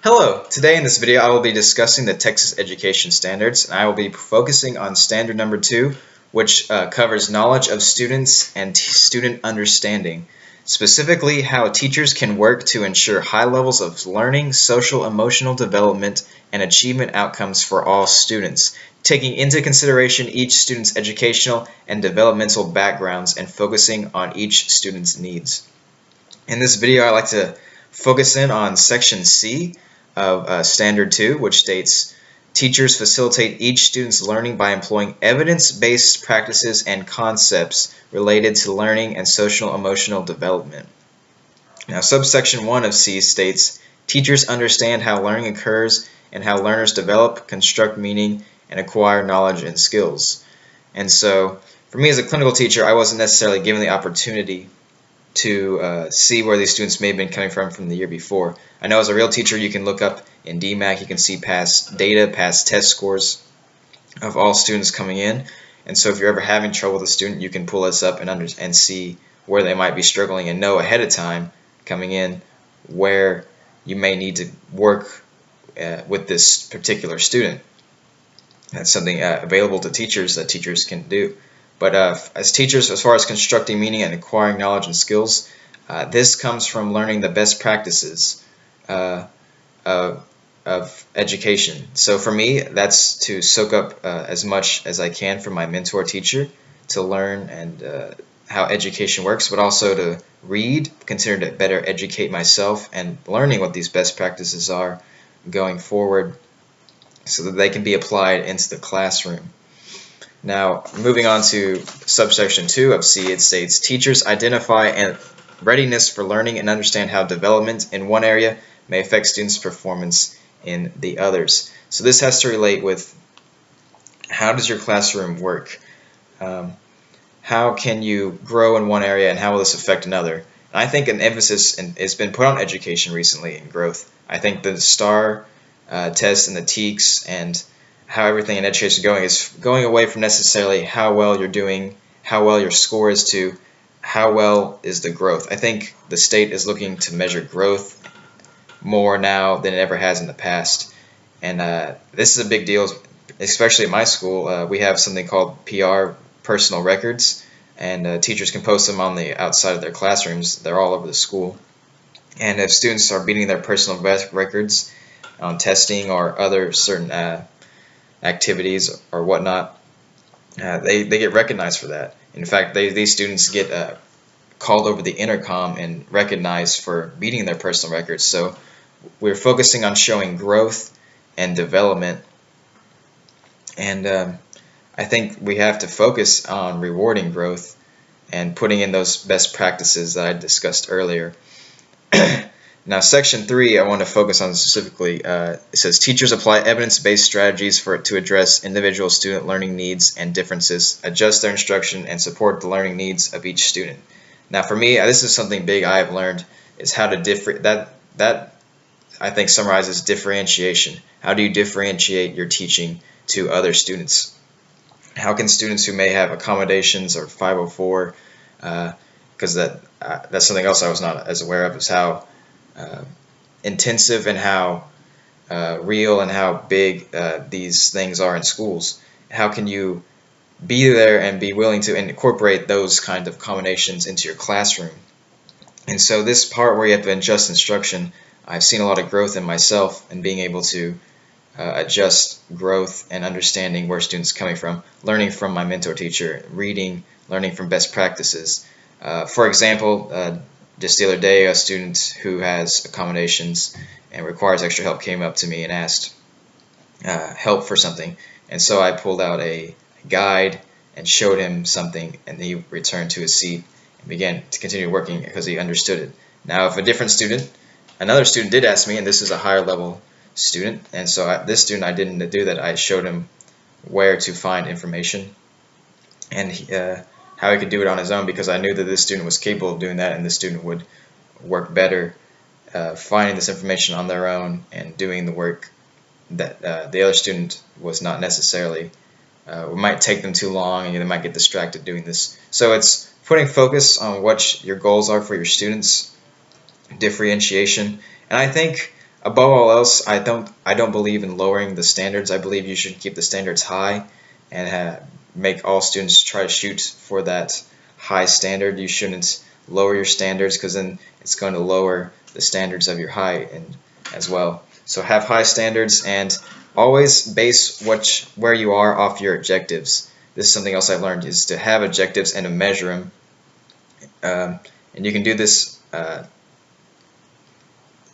Hello! Today in this video I will be discussing the Texas Education Standards, and I will be focusing on standard number 2, which covers knowledge of students and student understanding. Specifically, how teachers can work to ensure high levels of learning, social, emotional development, and achievement outcomes for all students, taking into consideration each student's educational and developmental backgrounds and focusing on each student's needs. In this video I like to focus in on section C of Standard 2, which states, teachers facilitate each student's learning by employing evidence-based practices and concepts related to learning and social emotional development. Now, subsection 1 of C states, teachers understand how learning occurs and how learners develop, construct meaning, and acquire knowledge and skills. And so, for me as a clinical teacher, I wasn't necessarily given the opportunity to see where these students may have been coming from the year before. I know as a real teacher you can look up in DMAC, you can see past data, past test scores of all students coming in, and so if you're ever having trouble with a student, you can pull this up and see where they might be struggling and know ahead of time coming in where you may need to work with this particular student. That's something available to teachers that teachers can do. But as teachers, as far as constructing meaning and acquiring knowledge and skills, this comes from learning the best practices of education. So for me, that's to soak up as much as I can from my mentor teacher to learn and how education works, but also to read, continue to better educate myself and learning what these best practices are going forward so that they can be applied into the classroom. Now, moving on to subsection 2 of C, it states, teachers identify and readiness for learning and understand how development in one area may affect students' performance in the others. So this has to relate with how does your classroom work? How can you grow in one area and how will this affect another? And I think an emphasis has been put on education recently in growth. I think the STAR test and the TEKS and how everything in education is going away from necessarily how well you're doing, how well your score is, to how well is the growth. I think the state is looking to measure growth more now than it ever has in the past, and this is a big deal, especially at my school. We have something called PR, personal records, and teachers can post them on the outside of their classrooms. They're all over the school, and if students are beating their personal records on testing or other certain activities or whatnot, they get recognized for that. In fact, these students get called over the intercom and recognized for beating their personal records. So we're focusing on showing growth and development, and I think we have to focus on rewarding growth and putting in those best practices that I discussed earlier. Now, section 3 I want to focus on specifically. It says teachers apply evidence-based strategies to address individual student learning needs and differences, adjust their instruction, and support the learning needs of each student. Now, for me, this is something big I have learned, is how to that I think summarizes differentiation. How do you differentiate your teaching to other students? How can students who may have accommodations or 504, because that's something else I was not as aware of, is how intensive and how real and how big these things are in schools. How can you be there and be willing to incorporate those kind of combinations into your classroom? And so this part where you have to adjust instruction, I've seen a lot of growth in myself and being able to adjust growth and understanding where students are coming from, learning from my mentor teacher, reading, learning from best practices. For example, just the other day, a student who has accommodations and requires extra help came up to me and asked help for something, and so I pulled out a guide and showed him something, and he returned to his seat and began to continue working because he understood it. Now, if another student did ask me, and this is a higher level student, and so this student I didn't do that. I showed him where to find information and how he could do it on his own, because I knew that this student was capable of doing that, and this student would work better finding this information on their own and doing the work that the other student was not necessarily. It might take them too long, and they might get distracted doing this. So it's putting focus on what your goals are for your students, differentiation, and I think above all else, I don't believe in lowering the standards. I believe you should keep the standards high and make all students try to shoot for that high standard. You shouldn't lower your standards, because then it's going to lower the standards of your high and as well. So have high standards, and always base where you are off your objectives. This is something else I learned, is to have objectives and to measure them. And you can do this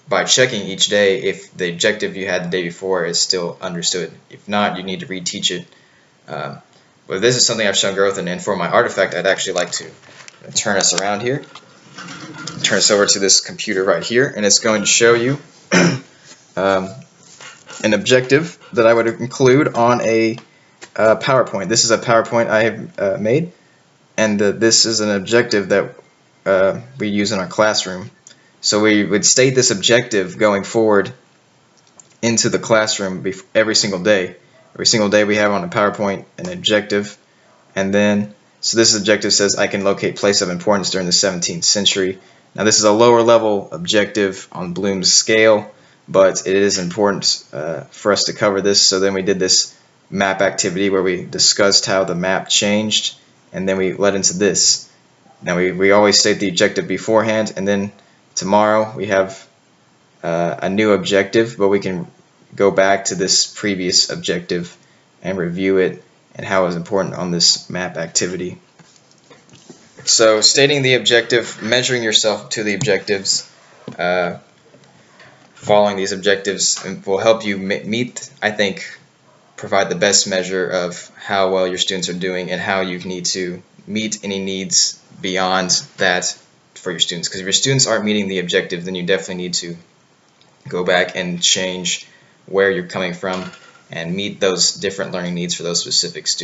by checking each day if the objective you had the day before is still understood. If not, you need to reteach it. But this is something I've shown growth in, and for my artifact, I'd actually like to turn us around here. Turn us over to this computer right here, and it's going to show you an objective that I would include on a PowerPoint. This is a PowerPoint I have made, and this is an objective that we use in our classroom. So we would state this objective going forward into the classroom every single day. Every single day we have on a PowerPoint an objective, and then so this objective says I can locate place of importance during the 17th century. Now this is a lower level objective on Bloom's scale, but it is important for us to cover this. So then we did this map activity where we discussed how the map changed, and then we led into this. Now we always state the objective beforehand, and then tomorrow we have a new objective, but we can go back to this previous objective and review it and how it was important on this map activity. So stating the objective, measuring yourself to the objectives, following these objectives will help you meet, I think, provide the best measure of how well your students are doing and how you need to meet any needs beyond that for your students. Because if your students aren't meeting the objective, then you definitely need to go back and change where you're coming from and meet those different learning needs for those specific students.